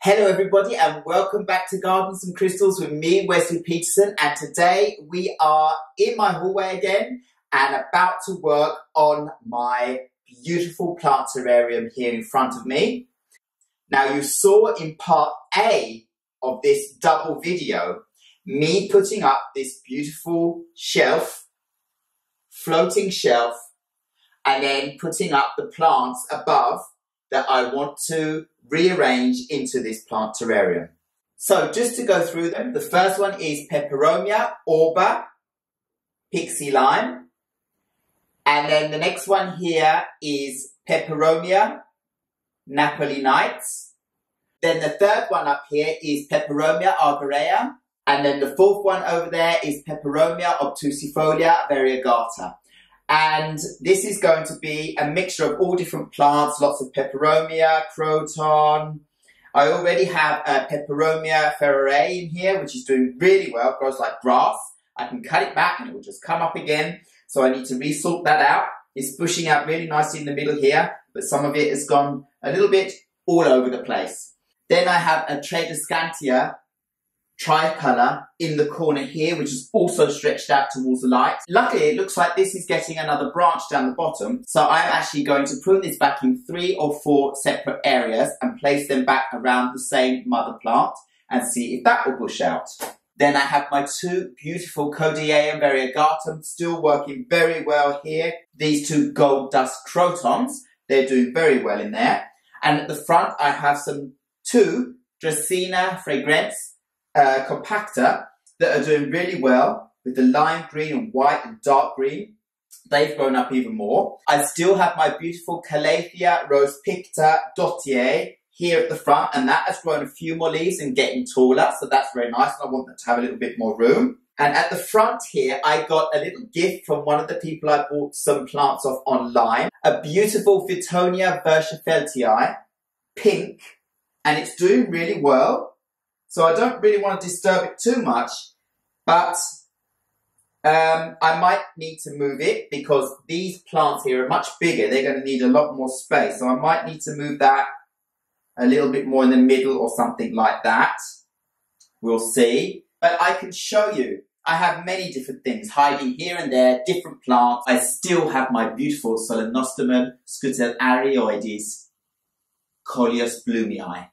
Hello everybody and welcome back to Gardens and Crystals with me, Wesley Peterson, and today we are in my hallway again and about to work on my beautiful plant terrarium here in front of me. Now you saw in part A of this double video me putting up this beautiful shelf, floating shelf, and then putting up the plants above that I want to rearrange into this plant terrarium. So just to go through them, the first one is Peperomia, orba, Pixie Lime. And then the next one here is Peperomia, Napoli Nights. Then the third one up here is Peperomia Argyreia. And then the fourth one over there is Peperomia obtusifolia, Variegata. And this is going to be a mixture of all different plants, lots of Peperomia, croton. I already have a Peperomia ferreyrae in here, which is doing really well, grows like grass. I can cut it back and it will just come up again. So I need to resort that out. It's pushing out really nicely in the middle here, but some of it has gone a little bit all over the place. Then I have a Tradescantia Tricolour in the corner here, which is also stretched out towards the light. Luckily, it looks like this is getting another branch down the bottom. So I'm actually going to prune this back in 3 or 4 separate areas and place them back around the same mother plant and see if that will push out. Then I have my two beautiful Codiaeum Variegatum still working very well here. These two gold dust crotons, they're doing very well in there. And at the front, I have two Dracaena fragrance Compacta that are doing really well with the lime green and white and dark green. They've grown up even more. I still have my beautiful Calathea Rose Picta Dottier here at the front, and that has grown a few more leaves and getting taller, so that's very nice. I want them to have a little bit more room. And at the front here, I got a little gift from one of the people I bought some plants off online. A beautiful Fittonia Verschaffeltii, pink, and it's doing really well. So I don't really want to disturb it too much, but I might need to move it because these plants here are much bigger. They're going to need a lot more space. So I might need to move that a little bit more in the middle or something like that. We'll see. But I can show you. I have many different things hiding here and there, different plants. I still have my beautiful Solenostemon Scutellareoides Coleus Bloomii.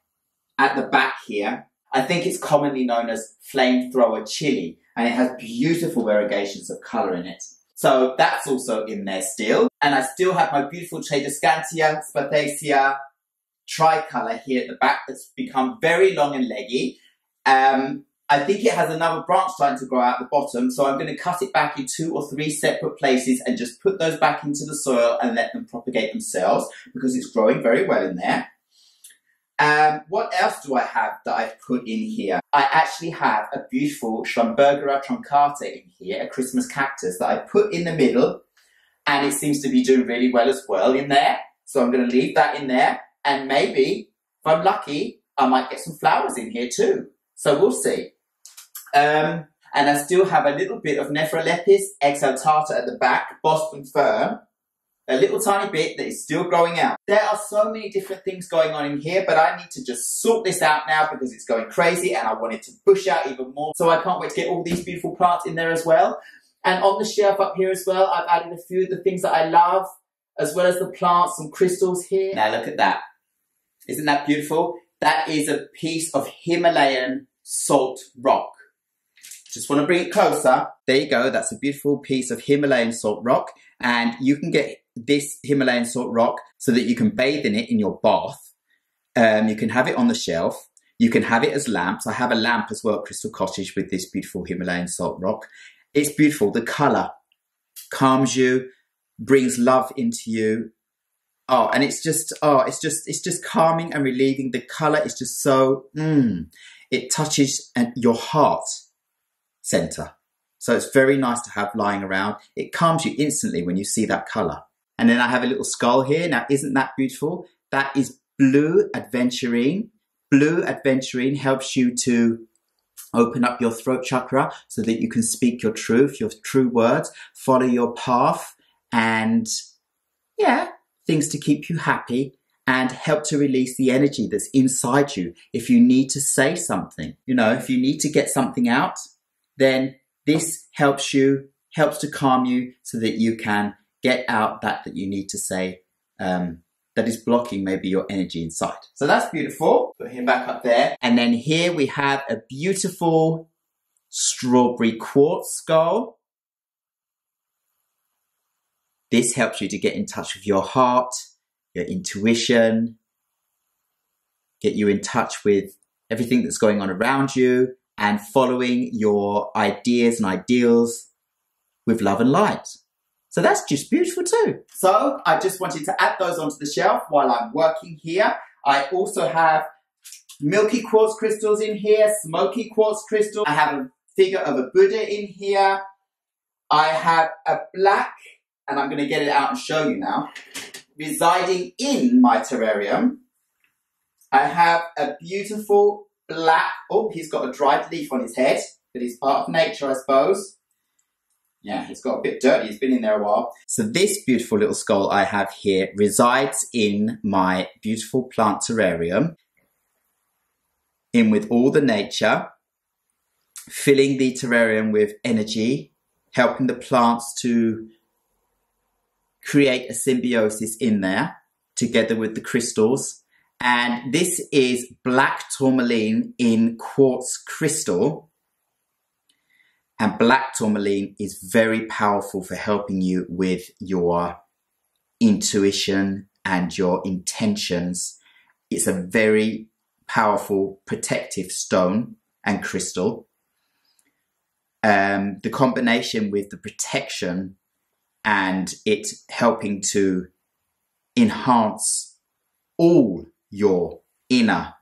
At the back here, I think it's commonly known as flamethrower chili, and it has beautiful variegations of colour in it. So that's also in there still. And I still have my beautiful Tradescantia Spathacea'Tricolour here at the back that's become very long and leggy. I think it has another branch starting to grow out the bottom, so I'm going to cut it back in 2 or 3 separate places and just put those back into the soil and let them propagate themselves because it's growing very well in there. What else do I have that I've put in here? I actually have a beautiful Schlumbergera truncata in here, a Christmas cactus that I put in the middle, and it seems to be doing really well as well in there. So I'm going to leave that in there, and maybe, if I'm lucky, I might get some flowers in here too. So we'll see. And I still have a little bit of Nephrolepis exaltata at the back, Boston fern. A little tiny bit that is still growing out. There are so many different things going on in here, but I need to just sort this out now because it's going crazy and I want it to bush out even more. So I can't wait to get all these beautiful plants in there as well. And on the shelf up here as well, I've added a few of the things that I love, as well as the plants and crystals here. Now look at that. Isn't that beautiful? That is a piece of Himalayan salt rock. Just want to bring it closer. There you go. That's a beautiful piece of Himalayan salt rock. And you can get this Himalayan salt rock so that you can bathe in it in your bath. You can have it on the shelf. You can have it as lamps. I have a lamp as well, Crystal Cottage, with this beautiful Himalayan salt rock. It's beautiful. The colour calms you, brings love into you. Oh, and it's just calming and relieving. The colour is just so, it touches your heart centre. So it's very nice to have lying around. It calms you instantly when you see that colour. And then I have a little skull here. Now, isn't that beautiful? That is Blue Aventurine. Blue Aventurine helps you to open up your throat chakra so that you can speak your truth, your true words, follow your path, and yeah, things to keep you happy and help to release the energy that's inside you. If you need to say something, you know, if you need to get something out, then this helps to calm you so that you can get out that you need to say that is blocking maybe your energy inside. So that's beautiful. Put him back up there. And then here we have a beautiful Strawberry Quartz skull. This helps you to get in touch with your heart, your intuition, get you in touch with everything that's going on around you and following your ideas and ideals with love and light. So that's just beautiful too. So I just wanted to add those onto the shelf while I'm working here. I also have milky quartz crystals in here, smoky quartz crystal. I have a figure of a Buddha in here. I have a black, and I'm going to get it out and show you now, residing in my terrarium. I have a beautiful black, oh, he's got a dried leaf on his head, but he's part of nature, I suppose. Yeah, he's got a bit dirty, he's been in there a while. So this beautiful little skull I have here resides in my beautiful plant terrarium, in with all the nature, filling the terrarium with energy, helping the plants to create a symbiosis in there, together with the crystals. And this is black tourmaline in quartz crystal. And black tourmaline is very powerful for helping you with your intuition and your intentions. It's a very powerful protective stone and crystal. The combination with the protection and it helping to enhance all your inner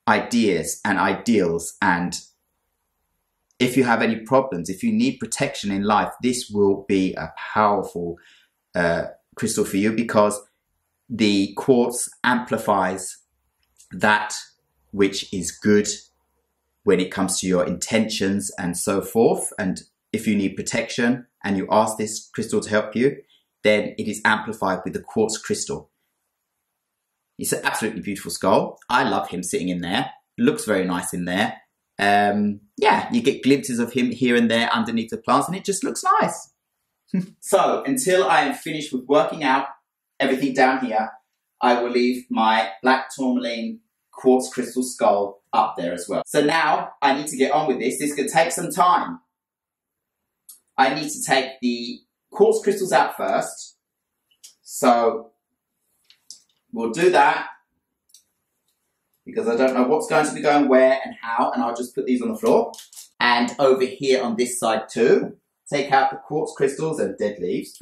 ideas and ideals, and if you have any problems, if you need protection in life, this will be a powerful crystal for you, because the quartz amplifies that which is good when it comes to your intentions and so forth. And if you need protection and you ask this crystal to help you, then it is amplified with the quartz crystal. It's an absolutely beautiful skull. I love him sitting in there. Looks very nice in there. Yeah, you get glimpses of him here and there underneath the plants, and it just looks nice. So until I am finished with working out everything down here, I will leave my black tourmaline quartz crystal skull up there as well. So now I need to get on with this. This could take some time. I need to take the quartz crystals out first. So we'll do that, because I don't know what's going to be going where and how, and I'll just put these on the floor. And over here on this side too, take out the quartz crystals and dead leaves.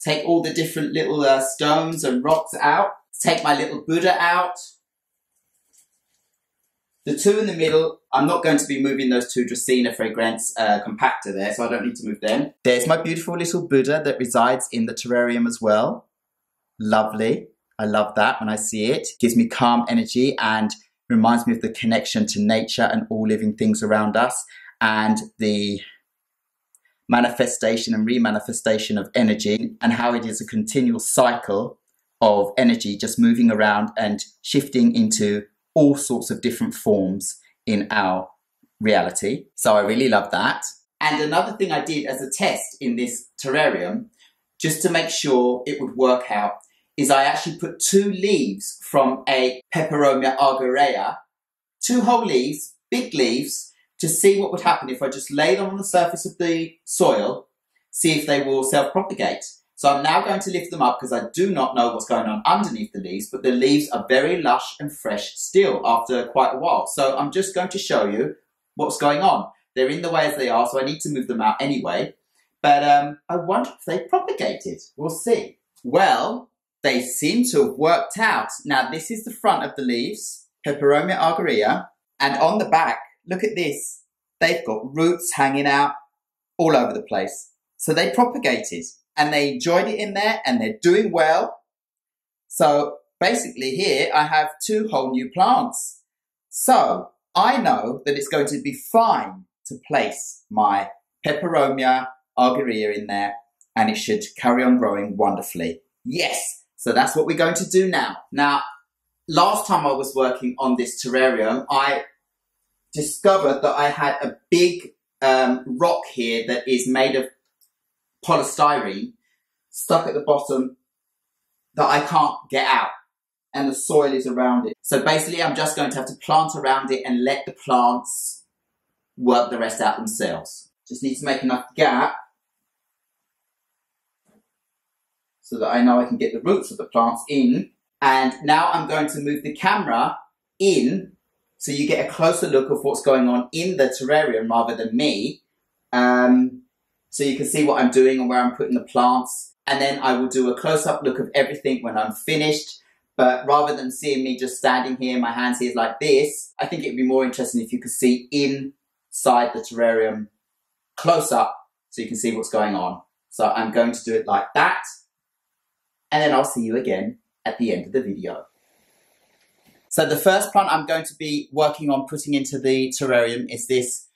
Take all the different little stones and rocks out. Take my little Buddha out. The two in the middle, I'm not going to be moving those two Dracaena fragrance compacta there, so I don't need to move them. There's my beautiful little Buddha that resides in the terrarium as well. Lovely. I love that when I see it. It gives me calm energy and reminds me of the connection to nature and all living things around us, and the manifestation and remanifestation of energy, and how it is a continual cycle of energy just moving around and shifting into all sorts of different forms in our reality. So I really love that. And another thing I did as a test in this terrarium, just to make sure it would work out, is I actually put 2 leaves from a Peperomia Argyreia, 2 whole leaves, big leaves, to see what would happen if I just lay them on the surface of the soil, see if they will self-propagate. So I'm now going to lift them up, because I do not know what's going on underneath the leaves, but the leaves are very lush and fresh still after quite a while. So I'm just going to show you what's going on. They're in the way as they are, so I need to move them out anyway. But I wonder if they propagated. We'll see. Well, they seem to have worked out. Now, this is the front of the leaves, Peperomia Argyreia, and on the back, look at this. They've got roots hanging out all over the place. So they propagated, and they enjoyed it in there, and they're doing well. So basically here, I have 2 whole new plants. So I know that it's going to be fine to place my Peperomia Argyreia in there and it should carry on growing wonderfully. Yes, so that's what we're going to do now. Now, last time I was working on this terrarium, I discovered that I had a big rock here that is made of polystyrene stuck at the bottom that I can't get out, and the soil is around it. So basically I'm just going to have to plant around it and let the plants work the rest out themselves. Just need to make enough gap so that I know I can get the roots of the plants in. And now I'm going to move the camera in so you get a closer look of what's going on in the terrarium rather than me. So you can see what I'm doing and where I'm putting the plants. And then I will do a close-up look of everything when I'm finished. But rather than seeing me just standing here, my hands here like this, I think it'd be more interesting if you could see inside the terrarium close up so you can see what's going on. So I'm going to do it like that. And then I'll see you again at the end of the video. So the first plant I'm going to be working on putting into the terrarium is this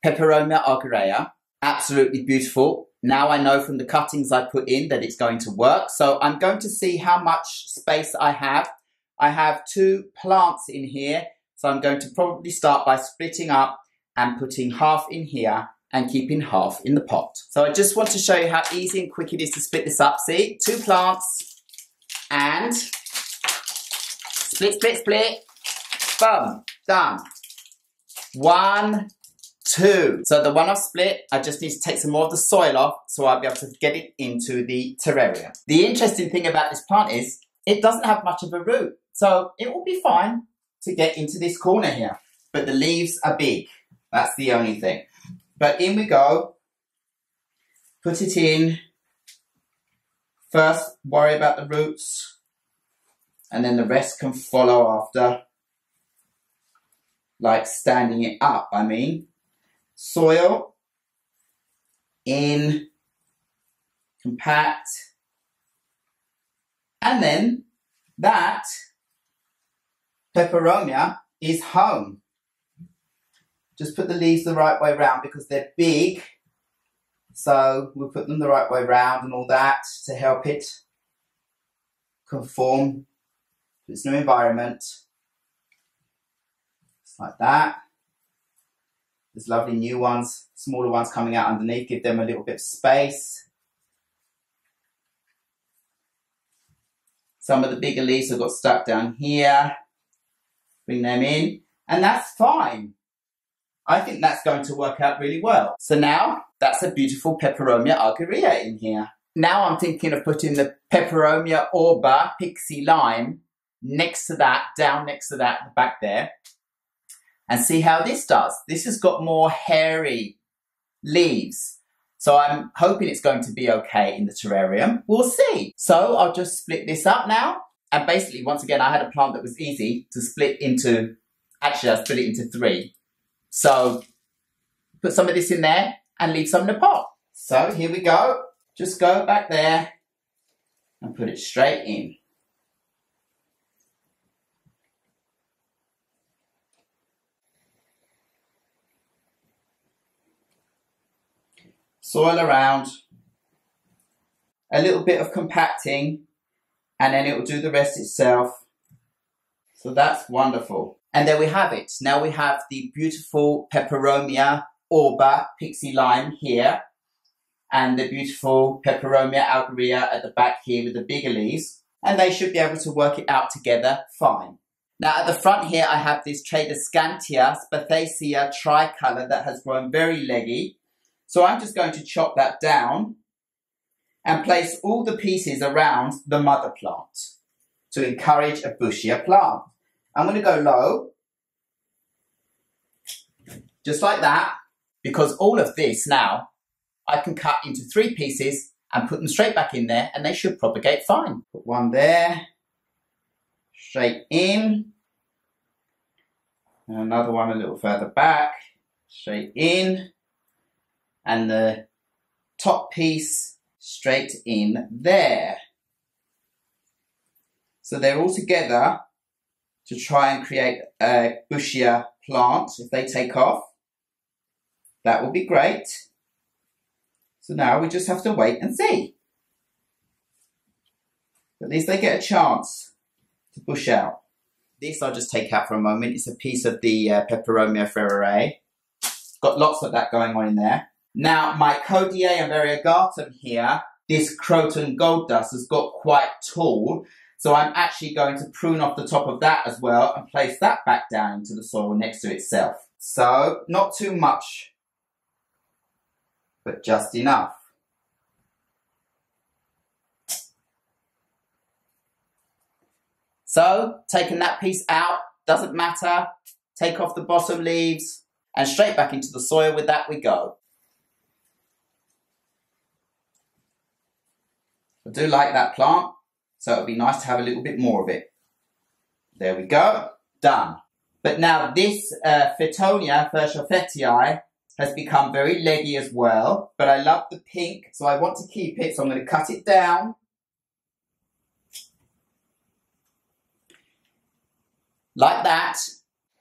Peperomia Argyreia. Absolutely beautiful. Now I know from the cuttings I put in that it's going to work. So I'm going to see how much space I have. I have 2 plants in here. So I'm going to probably start by splitting up and putting half in here and keeping half in the pot. So I just want to show you how easy and quick it is to split this up. See, 2 plants and split, split, split. Boom, done. 1, 2. So the one I've split, I just need to take some more of the soil off so I'll be able to get it into the terrarium. The interesting thing about this plant is it doesn't have much of a root. So it will be fine to get into this corner here. But the leaves are big. That's the only thing. But in we go. Put it in. First, worry about the roots. And then the rest can follow after. Like standing it up, I mean. Soil in, compact, and then that Peperomia is home. Just put the leaves the right way around because they're big, so we'll put them the right way around and all that to help it conform to its new environment. Just like that. There's lovely new ones, smaller ones coming out underneath. Give them a little bit of space. Some of the bigger leaves have got stuck down here. Bring them in. And that's fine. I think that's going to work out really well. So now, that's a beautiful Peperomia Argyreia in here. Now I'm thinking of putting the Peperomia orba, Pixie Lime, next to that, down next to that, at the back there. And see how this does. This has got more hairy leaves. So I'm hoping it's going to be okay in the terrarium. We'll see. So I'll just split this up now. And basically, once again, I had a plant that was easy to split into. Actually, I split it into 3. So put some of this in there and leave some in the pot. So here we go. Just go back there and put it straight in. Soil around, a little bit of compacting, and then it will do the rest itself. So that's wonderful. And there we have it. Now we have the beautiful Peperomia orba, Pixie Lime here, and the beautiful Peperomia Argyreia at the back here with the bigger leaves. And they should be able to work it out together fine. Now at the front here I have this Tradescantia, spathacea'Tricolour that has grown very leggy. So I'm just going to chop that down and place all the pieces around the mother plant to encourage a bushier plant. I'm going to go low, just like that, because all of this now I can cut into 3 pieces and put them straight back in there and they should propagate fine. Put one there, straight in, and another one a little further back, straight in. And the top piece straight in there. So they're all together to try and create a bushier plant if they take off. That will be great. So now we just have to wait and see. At least they get a chance to push out. This I'll just take out for a moment. It's a piece of the Peperomia ferreyrae. Got lots of that going on in there. Now my Codiae and Variegata here, this Croton gold dust has got quite tall. So I'm actually going to prune off the top of that as well and place that back down into the soil next to itself. So not too much, but just enough. So, taking that piece out, doesn't matter. Take off the bottom leaves and straight back into the soil. With that we go. I do like that plant, so it would be nice to have a little bit more of it. There we go, done. But now this Fittonia Furtiofetii has become very leggy as well, but I love the pink, so I want to keep it, so I'm going to cut it down. Like that.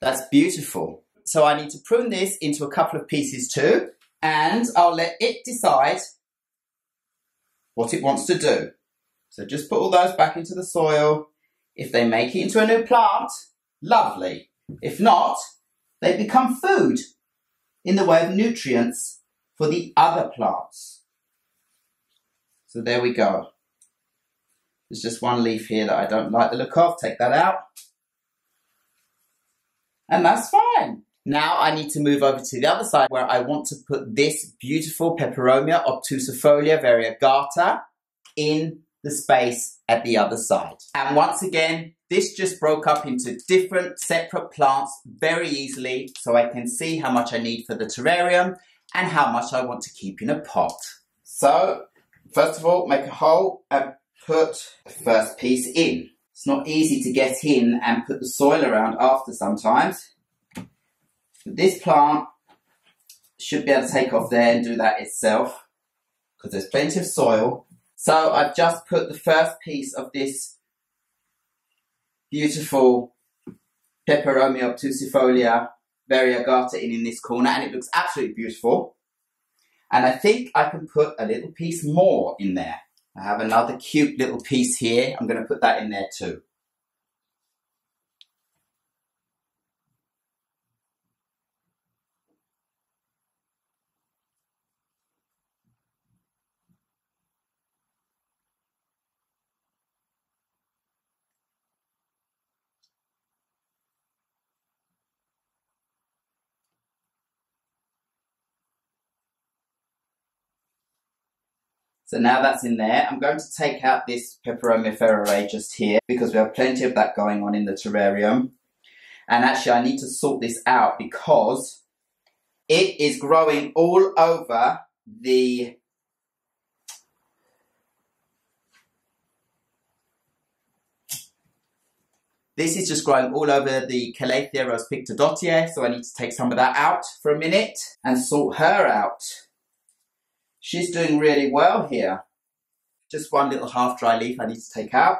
That's beautiful. So I need to prune this into a couple of pieces too, and I'll let it decide what it wants to do. So just put all those back into the soil. If they make it into a new plant, lovely. If not, they become food in the way of nutrients for the other plants. So there we go. There's just one leaf here that I don't like the look of. Take that out. And that's fine. Now I need to move over to the other side where I want to put this beautiful Peperomia obtusifolia Variegata in the space at the other side. And once again, this just broke up into different separate plants very easily, so I can see how much I need for the terrarium and how much I want to keep in a pot. So, first of all, make a hole and put the first piece in. It's not easy to get in and put the soil around after sometimes. But this plant should be able to take off there and do that itself, because there's plenty of soil. So I've just put the first piece of this beautiful Peperomia obtusifolia Variegata in this corner, and it looks absolutely beautiful. And I think I can put a little piece more in there. I have another cute little piece here. I'm going to put that in there too. So now that's in there, I'm going to take out this Peperomia ferreyrae just here because we have plenty of that going on in the terrarium. And actually I need to sort this out because it is growing all over the This is just growing all over the Calathea rospictodotia, so I need to take some of that out for a minute and sort her out. She's doing really well here. Just one little half dry leaf I need to take out.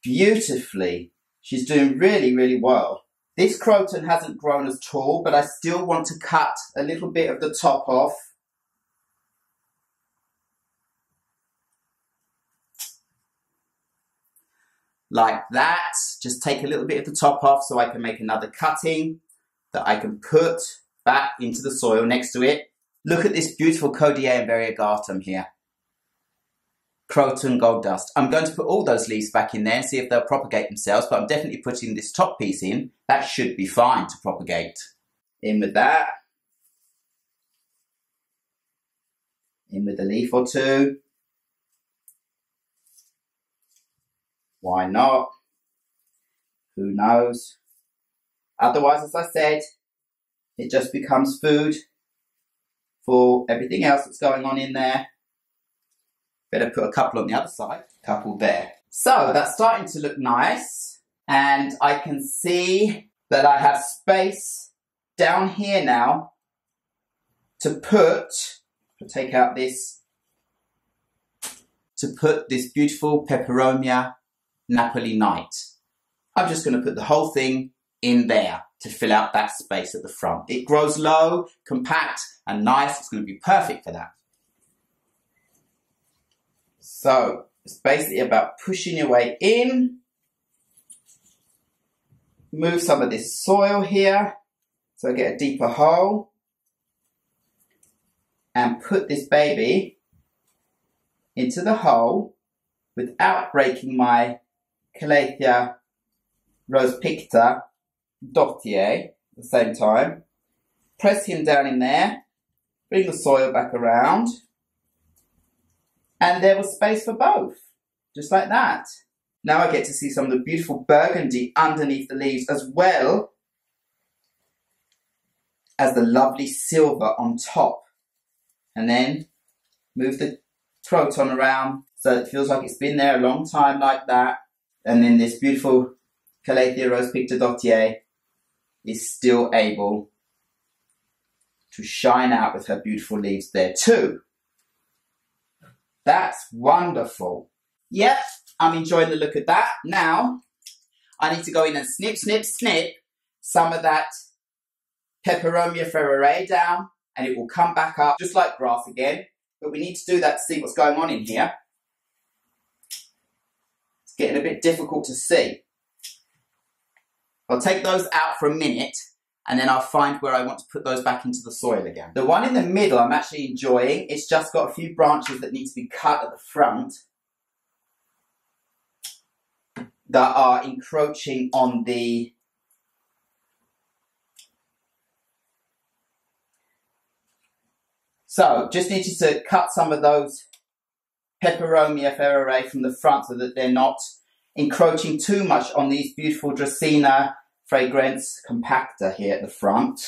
Beautifully. She's doing really, really well. This croton hasn't grown as tall, but I still want to cut a little bit of the top off. Like that. Just take a little bit of the top off so I can make another cutting that I can put back into the soil next to it. Look at this beautiful Codiae and Variegatum here. Croton gold dust. I'm going to put all those leaves back in there and see if they'll propagate themselves, but I'm definitely putting this top piece in. That should be fine to propagate. In with that. In with a leaf or two. Why not? Who knows? Otherwise, as I said, it just becomes food for everything else that's going on in there. Better put a couple on the other side, a couple there. So that's starting to look nice, and I can see that I have space down here now to take out this, to put this beautiful Peperomia Napoli night. I'm just going to put the whole thing in there to fill out that space at the front. It grows low, compact and nice. It's going to be perfect for that. So it's basically about pushing your way in. Move some of this soil here so I get a deeper hole. And put this baby into the hole without breaking my Calathea rose picta dottier at the same time. Press him down in there. Bring the soil back around. And there was space for both. Just like that. Now I get to see some of the beautiful burgundy underneath the leaves, as well as the lovely silver on top. And then move the croton around so it feels like it's been there a long time like that. And then this beautiful Calathea rose picta dottier is still able to shine out with her beautiful leaves there too. That's wonderful. Yep, I'm enjoying the look of that. Now, I need to go in and snip, snip, snip some of that Peperomia ferreyrae down, and it will come back up just like grass again. But we need to do that to see what's going on in here. It's getting a bit difficult to see. I'll take those out for a minute, and then I'll find where I want to put those back into the soil again. The one in the middle I'm actually enjoying. It's just got a few branches that need to be cut at the front that are encroaching on the so just need you to cut some of those Peperomia ferreyrae from the front so that they're not encroaching too much on these beautiful Dracaena fragrance compacta here at the front.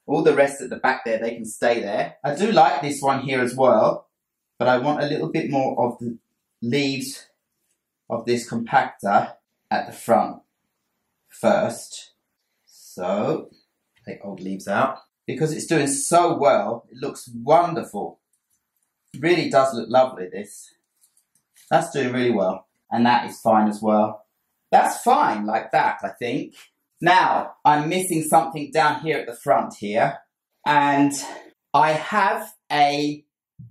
All the rest at the back there, they can stay there. I do like this one here as well, but I want a little bit more of the leaves of this compacta at the front first. So, take old leaves out. Because it's doing so well, it looks wonderful. It really does look lovely, this. That's doing really well. And that is fine as well. That's fine like that, I think. Now, I'm missing something down here at the front here. And I have a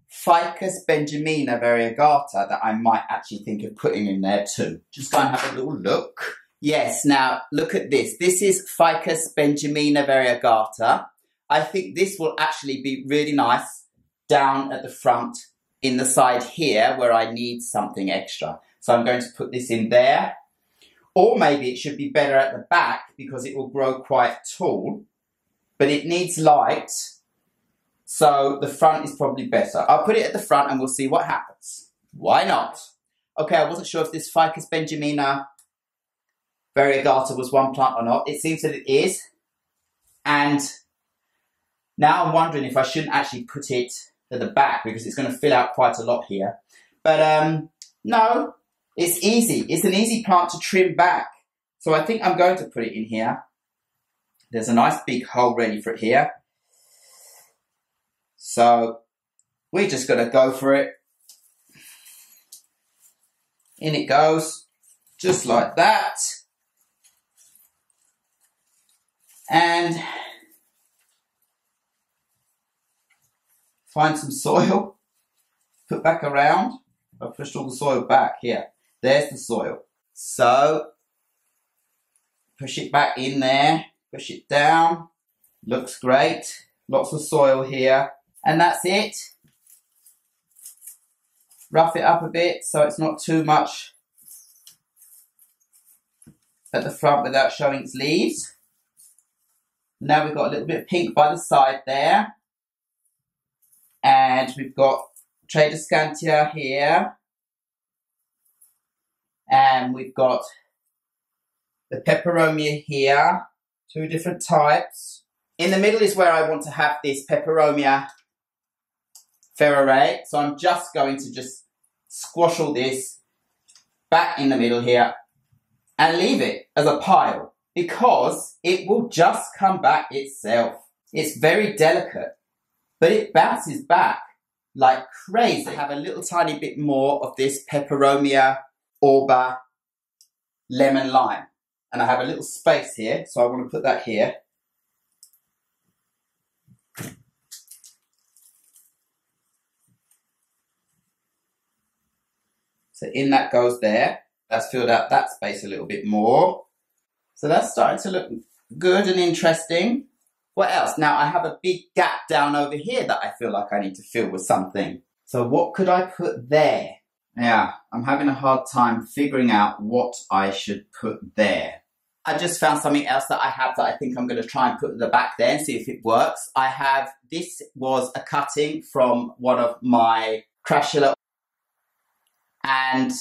Ficus benjamina variegata that I might actually think of putting in there too. Just go and have a little look. Yes, now look at this. This is Ficus benjamina variegata. I think this will actually be really nice down at the front in the side here where I need something extra. So I'm going to put this in there. Or maybe it should be better at the back because it will grow quite tall. But it needs light. So the front is probably better. I'll put it at the front and we'll see what happens. Why not? Okay, I wasn't sure if this Ficus benjamina variegata was one plant or not. It seems that it is. And now I'm wondering if I shouldn't actually put it at the back because it's going to fill out quite a lot here. But no, it's easy. It's an easy plant to trim back. So I think I'm going to put it in here. There's a nice big hole ready for it here. So we're just going to go for it. In it goes, just like that. And find some soil, put back around. I've pushed all the soil back here. There's the soil. So push it back in there, push it down. Looks great. Lots of soil here. And that's it. Rough it up a bit so it's not too much at the front without showing its leaves. Now we've got a little bit of pink by the side there. And we've got Tradescantia here. And we've got the Peperomia here. Two different types. In the middle is where I want to have this Peperomia ferreyrae. So I'm just going to just squash all this back in the middle here and leave it as a pile because it will just come back itself. It's very delicate, but it bounces back like crazy. I have a little tiny bit more of this Peperomia orba lemon lime. And I have a little space here, so I want to put that here. So in that goes there. That's filled out that space a little bit more. So that's starting to look good and interesting. What else? Now I have a big gap down over here that I feel like I need to fill with something. So what could I put there? Yeah, I'm having a hard time figuring out what I should put there. I just found something else that I have that I think I'm going to try and put at the back there and see if it works. This was a cutting from one of my Crashula, and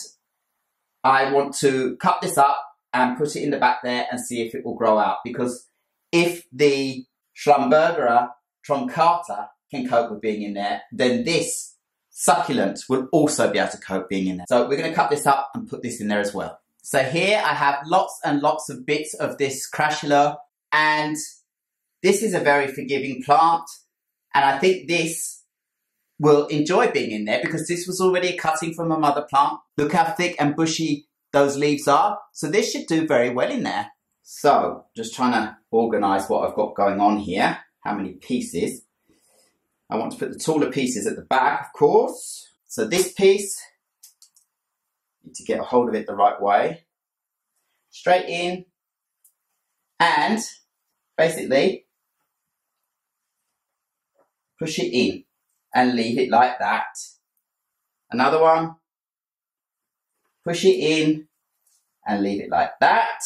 I want to cut this up and put it in the back there and see if it will grow out, because if the Schlumbergera truncata can cope with being in there, then this succulent will also be able to cope being in there. So we're going to cut this up and put this in there as well. So here I have lots and lots of bits of this Crashula, and this is a very forgiving plant, and I think this will enjoy being in there because this was already a cutting from a mother plant. Look how thick and bushy those leaves are. So this should do very well in there. So just trying to organise what I've got going on here. How many pieces? I want to put the taller pieces at the back, of course. So this piece, need to get a hold of it the right way. Straight in, and basically push it in and leave it like that. Another one, push it in and leave it like that.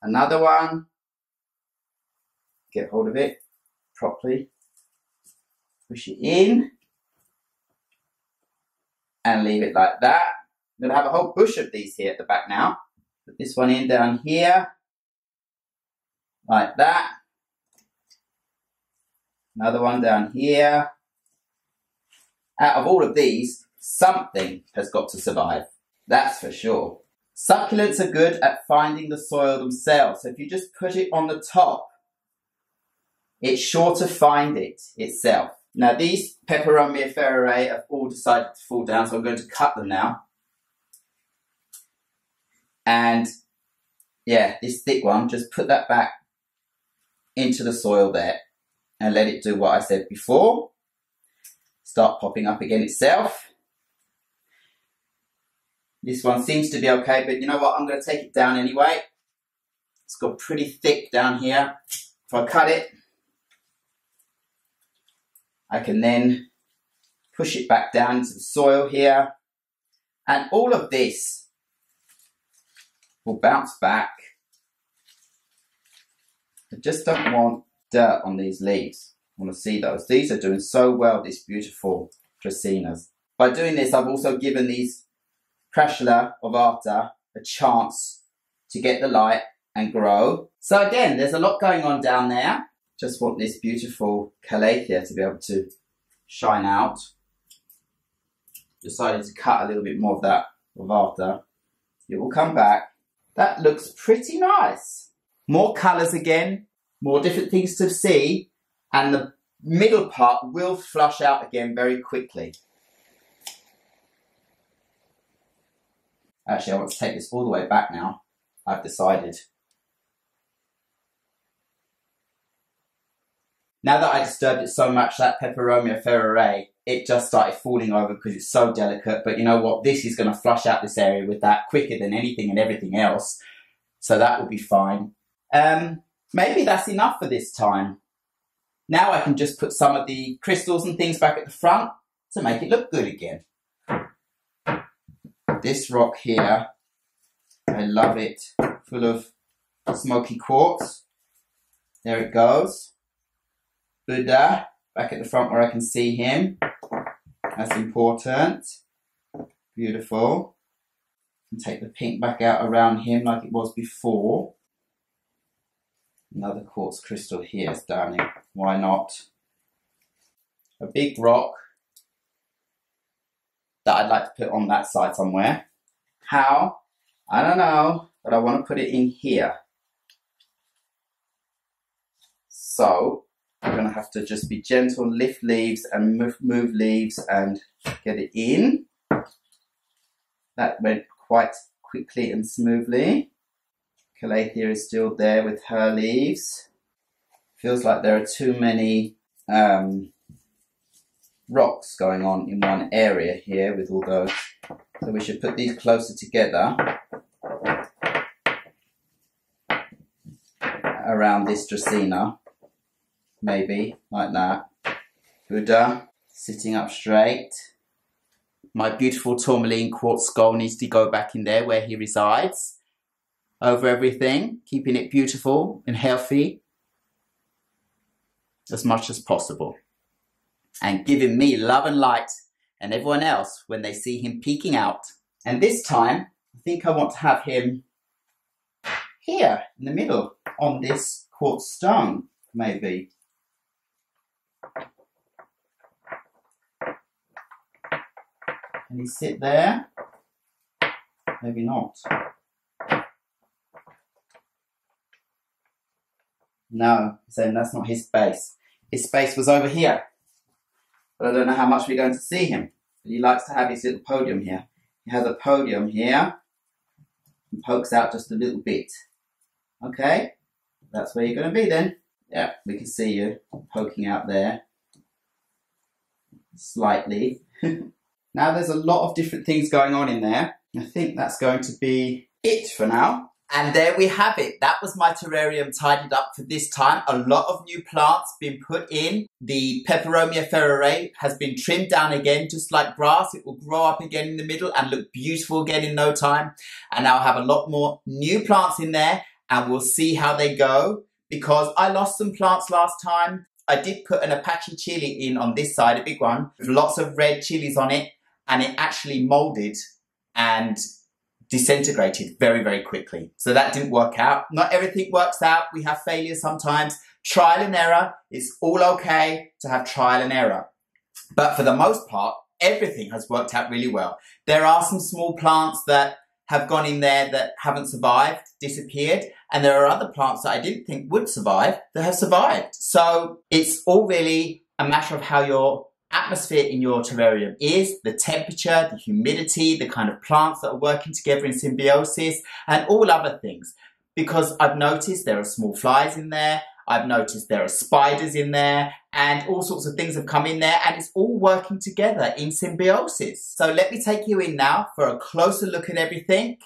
Another one, get hold of it properly, push it in and leave it like that. I'm going to have a whole bush of these here at the back now. Put this one in down here, like that. Another one down here. Out of all of these, something has got to survive. That's for sure. Succulents are good at finding the soil themselves. So if you just put it on the top, it's sure to find it itself. Now these Peperomia ferreyrae have all decided to fall down, so I'm going to cut them now. And yeah, this thick one, just put that back into the soil there and let it do what I said before. Start popping up again itself. This one seems to be okay, but you know what? I'm going to take it down anyway. It's got pretty thick down here. If I cut it, I can then push it back down into the soil here. And all of this will bounce back. I just don't want dirt on these leaves. I want to see those. These are doing so well, these beautiful Dracaenas. By doing this, I've also given these Crashula ovata a chance to get the light and grow. So again, there's a lot going on down there. Just want this beautiful calathea to be able to shine out. Decided to cut a little bit more of that ovata. It will come back. That looks pretty nice. More colours again, more different things to see, and the middle part will flush out again very quickly. Actually, I want to take this all the way back now. I've decided. Now that I disturbed it so much, that Peperomia ferreyrae, it just started falling over because it's so delicate. But you know what? This is going to flush out this area with that quicker than anything and everything else. So that will be fine. Maybe that's enough for this time. Now I can just put some of the crystals and things back at the front to make it look good again. This rock here, I love it, full of Smokey quartz. There it goes. Buddha, back at the front where I can see him. That's important. Beautiful. And take the pink back out around him like it was before. Another quartz crystal here, stunning. Why not? A big rock that I'd like to put on that side somewhere. How? I don't know, but I want to put it in here. So I'm going to have to just be gentle, lift leaves and move leaves and get it in. That went quite quickly and smoothly. Calathea is still there with her leaves. Feels like there are too many rocks going on in one area here with all those So we should put these closer together around this Dracaena, maybe like that. Good. Sitting up straight. My beautiful tourmaline quartz skull needs to go back in there where he resides. Over everything, keeping it beautiful and healthy as much as possible. And giving me love and light and everyone else when they see him peeking out. And this time, I think I want to have him here in the middle on this quartz stone, maybe. Can he sit there? Maybe not. No, he's saying that's not his space. His space was over here. But I don't know how much we're going to see him. But he likes to have his little podium here. He has a podium here and pokes out just a little bit. Okay, that's where you're going to be then. Yeah, we can see you poking out there. Slightly. Now there's a lot of different things going on in there. I think that's going to be it for now. And there we have it. That was my terrarium tidied up for this time. A lot of new plants been put in. The Peperomia ferreyrae has been trimmed down again, just like grass. It will grow up again in the middle and look beautiful again in no time. And I'll have a lot more new plants in there and we'll see how they go. Because I lost some plants last time. I did put an Apache chili in on this side, a big one, with lots of red chilies on it. And it actually molded and disintegrated very, very quickly. So that didn't work out. Not everything works out. We have failures sometimes. Trial and error. It's all okay to have trial and error. But for the most part, everything has worked out really well. There are some small plants that have gone in there that haven't survived, disappeared. And there are other plants that I didn't think would survive that have survived. So it's all really a matter of how your atmosphere in your terrarium is, the temperature, the humidity, the kind of plants that are working together in symbiosis, and all other things. Because I've noticed there are small flies in there, I've noticed there are spiders in there, and all sorts of things have come in there, and it's all working together in symbiosis. So let me take you in now for a closer look at everything,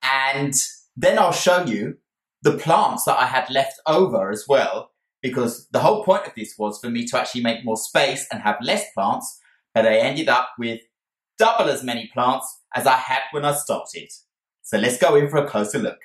and then I'll show you the plants that I had left over as well. Because the whole point of this was for me to actually make more space and have less plants, but I ended up with double as many plants as I had when I started. So let's go in for a closer look.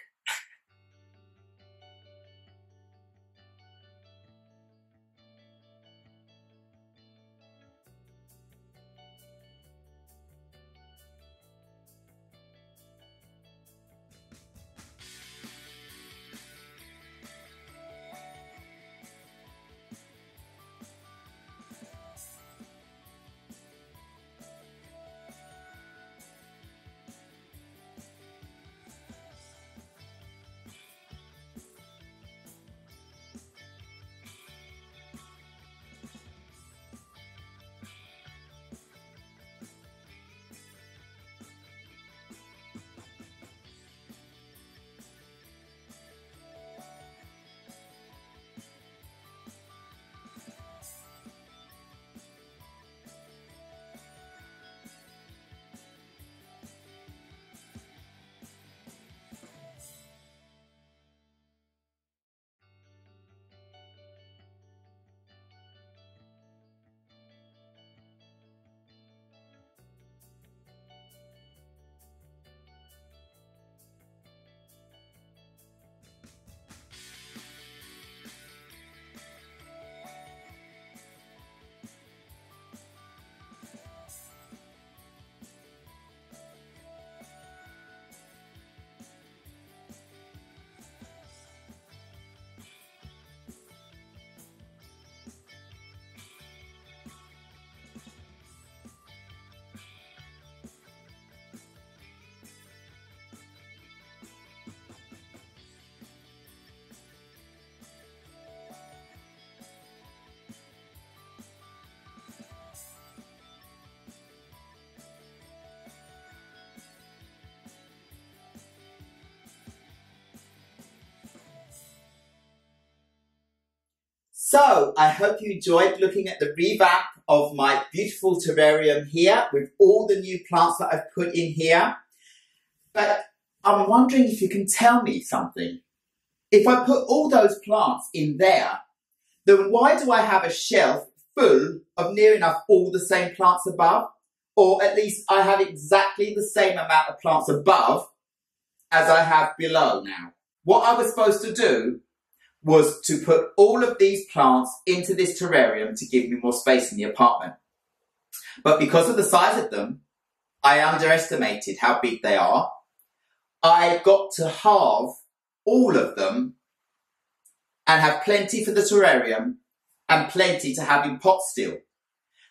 So, I hope you enjoyed looking at the revamp of my beautiful terrarium here with all the new plants that I've put in here. But I'm wondering if you can tell me something. If I put all those plants in there, then why do I have a shelf full of near enough all the same plants above? Or at least I have exactly the same amount of plants above as I have below now. What I was supposed to do was to put all of these plants into this terrarium to give me more space in the apartment. But because of the size of them, I underestimated how big they are. I got to halve all of them and have plenty for the terrarium and plenty to have in pots still.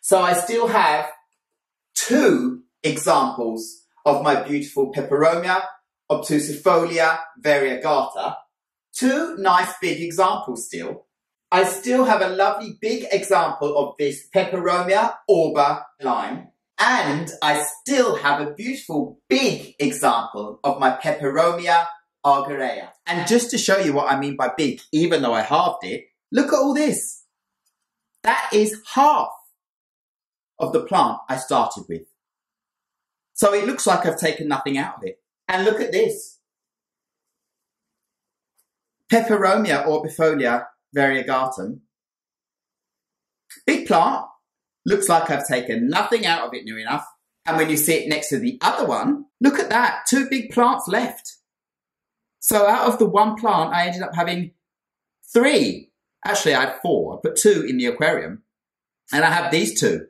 So I still have 2 examples of my beautiful Peperomia, obtusifolia, Variegata. 2 nice big examples still. I still have a lovely big example of this Peperomia orba lime. And I still have a beautiful big example of my Peperomia Argyreia. And just to show you what I mean by big, even though I halved it, look at all this. That is half of the plant I started with. So it looks like I've taken nothing out of it. And look at this. Peperomia orbifolia variegatum. Big plant. Looks like I've taken nothing out of it near enough. And when you see it next to the other one, look at that, 2 big plants left. So out of the 1 plant, I ended up having 3. Actually, I had 4. I put 2 in the aquarium. And I have these 2.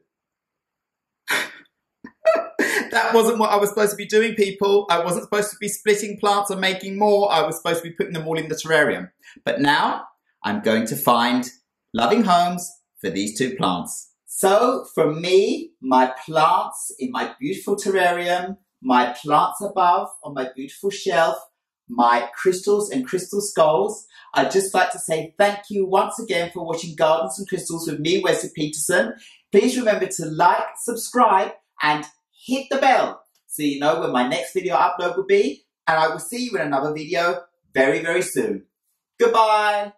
That wasn't what I was supposed to be doing, people. I wasn't supposed to be splitting plants and making more. I was supposed to be putting them all in the terrarium. But now, I'm going to find loving homes for these 2 plants. So, for me, my plants in my beautiful terrarium, my plants above on my beautiful shelf, my crystals and crystal skulls, I'd just like to say thank you once again for watching Gardens and Crystals with me, Wesley Peterson. Please remember to like, subscribe, and hit the bell so you know when my next video upload will be. And I will see you in another video very, very soon. Goodbye!